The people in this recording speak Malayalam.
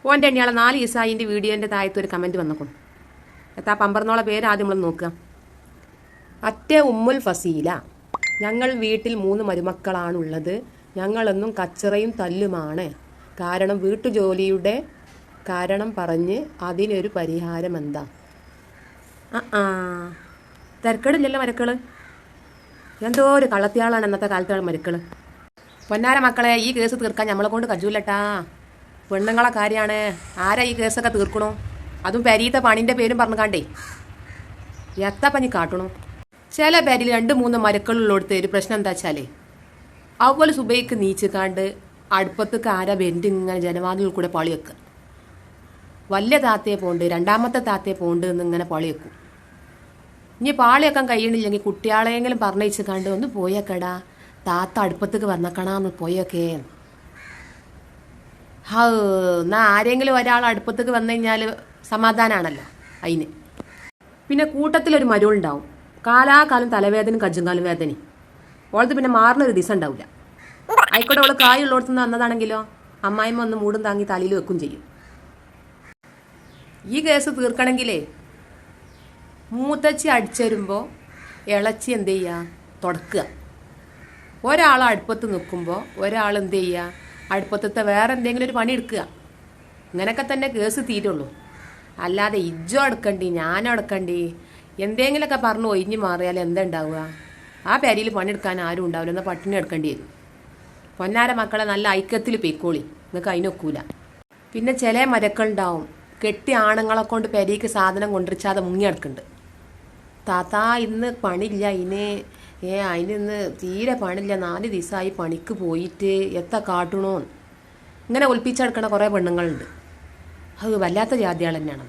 ഓൻ്റെ എണ്ണിയാളെ 4 ദിവസമായിൻ്റെ വീഡിയോൻ്റെ താഴത്ത് ഒരു കമൻറ്റ് വന്നേക്കണം. എത്താ പമ്പർന്നോളെ പേര് ആദ്യം നമ്മൾ നോക്കുക. അറ്റ ഉമ്മുൽ ഫസീല. ഞങ്ങൾ വീട്ടിൽ 3 മരുമക്കളാണുള്ളത്. ഞങ്ങളെന്നും കച്ചറയും തല്ലുമാണ്. കാരണം വീട്ടുജോലിയുടെ കാരണം പറഞ്ഞ് അതിനൊരു പരിഹാരം എന്താ? തിരക്കടില്ലല്ലോ മരക്കള്. എന്തോ ഒരു കള്ളത്തിയാളാണ് ഇന്നത്തെ കാലത്തുള്ള മരക്കള്. പൊന്നാര മക്കളെ, ഈ കേസ് തീർക്കാൻ നമ്മളെ കൊണ്ട് കജൂലട്ടാ. പെണ്ണുങ്ങളെ കാര്യമാണ്. ആരാ ഈ കേസൊക്കെ തീർക്കണോ? അതും പെരീത്തെ പണിൻ്റെ പേരും പറഞ്ഞുകാണ്ടേ എത്താ പഞ്ഞി കാട്ടണോ? ചില പേരിൽ 2-3 മരക്കളുള്ളടുത്ത് ഒരു പ്രശ്നം എന്താ വെച്ചാലേ, അതുപോലെ സുബൈക്ക് നീച്ചിക്കാണ്ട് അടുപ്പത്തേക്ക് ആരാ വെന്റ് ഇങ്ങനെ ജനവാതിൽ കൂടെ പളി വെക്കുക. വലിയ താത്തയെ പോണ്ട്, രണ്ടാമത്തെ താത്തയെ പോണ്ട് എന്നിങ്ങനെ പളി വെക്കും. ഇനി പാളിയൊക്കെ കഴിയണില്ലെങ്കിൽ കുട്ടികളെങ്കിലും പറഞ്ഞയച്ചിക്കാണ്ട് ഒന്ന് പോയേക്കടാ, താത്ത അടുപ്പത്തേക്ക് വന്നക്കണാന്ന് പോയൊക്കെ. എന്നാ ആരെങ്കിലും ഒരാൾ അടുപ്പത്തേക്ക് വന്നു കഴിഞ്ഞാൽ സമാധാനമാണല്ലോ അതിന്. പിന്നെ കൂട്ടത്തിലൊരു മരുവുണ്ടാവും, കാലാകാലം തലവേദനയും കജ്ജുംകാലും വേദനയും. ഓളത് പിന്നെ മാറുന്നൊരു ദിവസം ഉണ്ടാവില്ല. ആയിക്കോട്ടെ, ഓള് കായുള്ളടത്തുനിന്ന് വന്നതാണെങ്കിലോ അമ്മായിമ്മ ഒന്ന് മൂടും താങ്ങി തലയിൽ വെക്കും ചെയ്യും. ഈ കേസ് തീർക്കണമെങ്കിലേ മൂത്തച്ചി അടിച്ചരുമ്പോൾ ഇളച്ചി എന്ത് ചെയ്യുക? തുടക്കുക. ഒരാൾ അടുപ്പത്ത് നിൽക്കുമ്പോൾ ഒരാൾ എന്ത് ചെയ്യുക? അടുപ്പത്തത്തെ വേറെ എന്തെങ്കിലും ഒരു പണി എടുക്കുക. ഇങ്ങനെയൊക്കെ തന്നെ കേസ് തീരുള്ളൂ. അല്ലാതെ ഇജ്ജോ എടുക്കണ്ടി ഞാനോ എടുക്കണ്ടി എന്തെങ്കിലുമൊക്കെ പറഞ്ഞു ഒഴിഞ്ഞു മാറിയാൽ എന്താ ഉണ്ടാവുക? ആ പേരിൽ പണിയെടുക്കാൻ ആരും ഉണ്ടാവില്ല. എന്നാൽ പട്ടിണി എടുക്കേണ്ടി വരും. പൊന്നാര മക്കളെ നല്ല ഐക്യത്തിൽ പൊയ്ക്കോളി, നിങ്ങൾക്ക് അതിനൊക്കൂല. പിന്നെ ചില മരക്കളുണ്ടാവും, കെട്ടി ആണുങ്ങളെ കൊണ്ട് പെരീക്ക് സാധനം കൊണ്ടിരിച്ചാതെ മുങ്ങിയെടുക്കുന്നുണ്ട്. താത്താ ഇന്ന് പണിയില്ല, അതിനിന്ന് തീരെ പണില്ല, 4 ദിവസമായി പണിക്ക് പോയിട്ട് എത്ര കാട്ടണോ ഇങ്ങനെ ഒൽപ്പിച്ചെടുക്കണ കുറേ പെണ്ണുങ്ങളുണ്ട്. അത് വല്ലാത്ത ജാതികൾ തന്നെയാണ്.